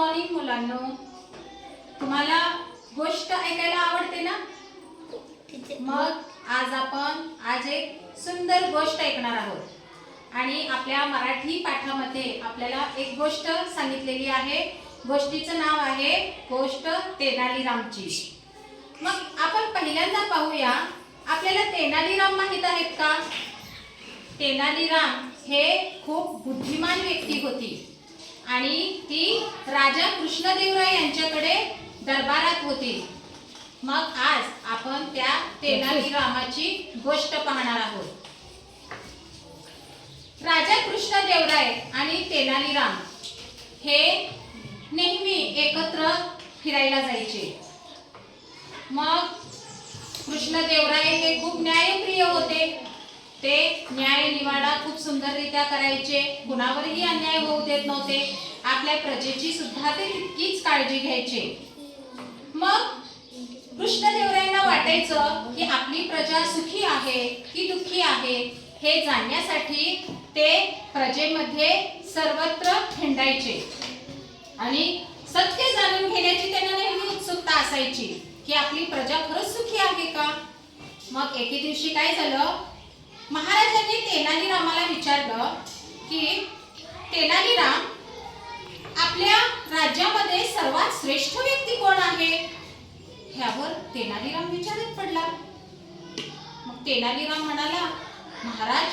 Morning मुलांनो, तुम्हाला गोष्ट ऐकायला आवडते ना? मग आज एक सुंदर गोष्ट ऐकणार आहोत आणि आपल्या मराठी पाठामध्ये आपल्याला एक गोष्ट सांगितलेली आहे. गोष्टीचं नाव आहे गोष्ट तेनालीरामची. मग आपण पहिल्यांदा पाहूया, आपल्याला तेनालीराम माहित आहेत का? तेनालीराम हे खूप बुद्धिमान व्यक्ती होती आणि ती राजा कृष्णदेवराय यांच्याकडे दरबारात होती. मग आज आपण त्या तेनालीरामाची गोष्ट पाहणार आहोत. राजा कृष्णदेवराय आणि तेनालीराम हे नेहमी एकत्र फिरायला जायचे. मग कृष्णदेवराय हे खूप न्यायप्रिय होते. ते न्याय निवाडा खूप सुंदररित्या करायचे. कुणावरही अन्याय होऊ देत नव्हते. आपल्या प्रजेची सुद्धा ते तितकीच काळजी घ्यायचे. मग कृष्णदेवरायांना वाटायचं की आपली प्रजा सुखी आहे की दुःखी आहे हे जाणण्यासाठी ते प्रजेमध्ये सर्वत्र हिंडायचे आणि सत्य जाणून घेण्याची त्यांना नेहमी उत्सुकता असायची की आपली प्रजा खरंच सुखी आहे का. मग एके दिवशी काय झालं, महाराजांनी तेनालीरामाला विचारलं की तेनालीराम, आपल्या राज्यामध्ये सर्वात श्रेष्ठ व्यक्ती कोण आहे? ह्यावर तेनालीराम विचारत पडला. मग तेनालीराम म्हणाला, महाराज,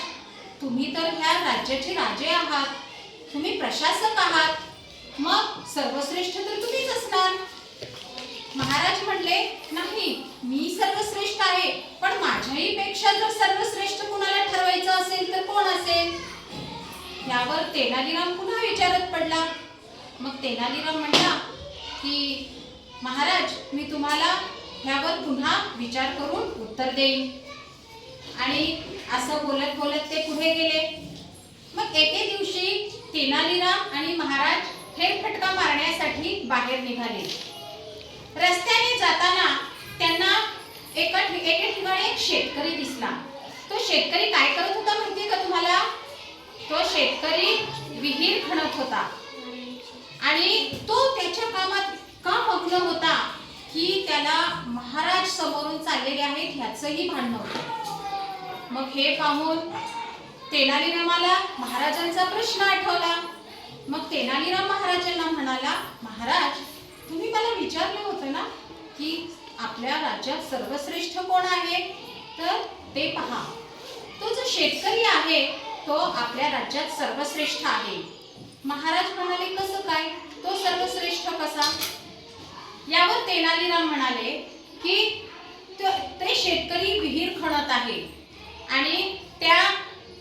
तुम्ही तर ह्या राज्याचे राजे आहात, तुम्ही प्रशासक आहात, मग सर्वश्रेष्ठ तर तुम्हीच असणार. महाराज म्हणले, नाही, मी सर्वश्रेष्ठ आहे, पण माझ्याही पेक्षा जर सर्वश्रेष्ठ कुणाला ठरवायचं असेल तर कोण असेल? यावर तेनालीराम पुन्हा विचारत पडला. मग तेनालीराम म्हणला की महाराज, मी तुम्हाला ह्यावर पुन्हा विचार करून उत्तर देईन. आणि असं बोलत बोलत ते पुढे गेले. मग एके दिवशी तेनालीराम आणि महाराज फेरफटका मारण्यासाठी बाहेर निघाले. रस्त्याने जाताना त्यांना एके ठिकाणी एक शेतकरी दिसला. तो शेतकरी काय करत होता माहितीये का तुम्हाला? तो शेतकरी विहीर खणत होता आणि तो त्याच्या कामात का मग्न होता की त्याला महाराज समोरून चाललेले आहेत ह्याचंही भान नव्हतं. मग हे पाहून तेनालीरामाला महाराजांचा प्रश्न आठवला. मग तेनालीराम महाराजांना म्हणाला, महाराज, तुम्ही मला विचारलं होतं ना की आपल्या राज्यात सर्वश्रेष्ठ कोण आहे, तर ते पहा, तो जो शेतकरी आहे तो आपल्या राज्यात सर्वश्रेष्ठ आहे. महाराज म्हणाले, कसं काय, तो सर्वश्रेष्ठ कसा? यावर तेनालीराम म्हणाले की ते शेतकरी विहीर खणत आहे आणि त्या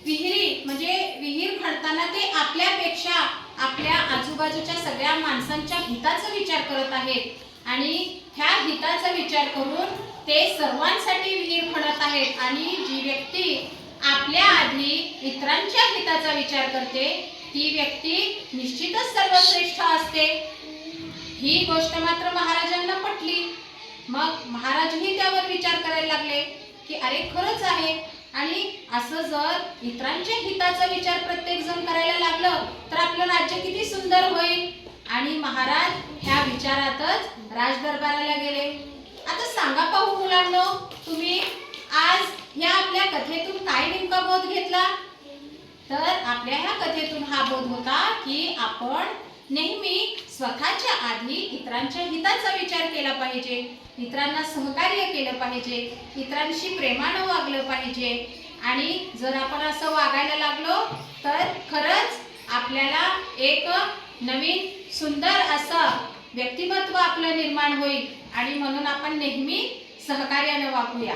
विहीर खणताना ते आपल्यापेक्षा आपल्या आजूबाजूच्या सगळ्या माणसांच्या हिताचा विचार करत आहेत आणि ह्या हिताचा विचार करून ते सर्वांसाठी विहीर खणत आहेत. आणि जी व्यक्ती आपल्या आधी इतरांच्या हिताचा विचार करते ती व्यक्ती निश्चितच सर्वश्रेष्ठ असते. ही गोष्ट मात्र महाराजांना पटली. मग महाराजही त्यावर विचार करायला लागले की अरे, खरंच आहे. आणि असं जर इतरांच्या हिताचा विचार प्रत्येक जण करायला लागलं तर आपलं राज्य किती सुंदर होईल. आणि महाराज ह्या विचारातच राजदरबाराला गेले. आता सांगा पाहू मुलांनो, तुम्ही आज ह्या आपल्या कथेतून काय नेमका बोध घेतला? तर आपल्या ह्या कथेतून हा बोध होता की आपण नेहमी स्वतःच्या आधी इतरांच्या हिताचा विचार केला पाहिजे, इतरांना सहकार्य केलं पाहिजे, इतरांशी प्रेमानं वागलं पाहिजे. आणि जर आपण असं वागायला लागलो तर खरंच आपल्याला एक नवीन सुंदर असं व्यक्तिमत्व आपलं निर्माण होईल. आणि म्हणून आपण नेहमी सहकार्याने वागूया.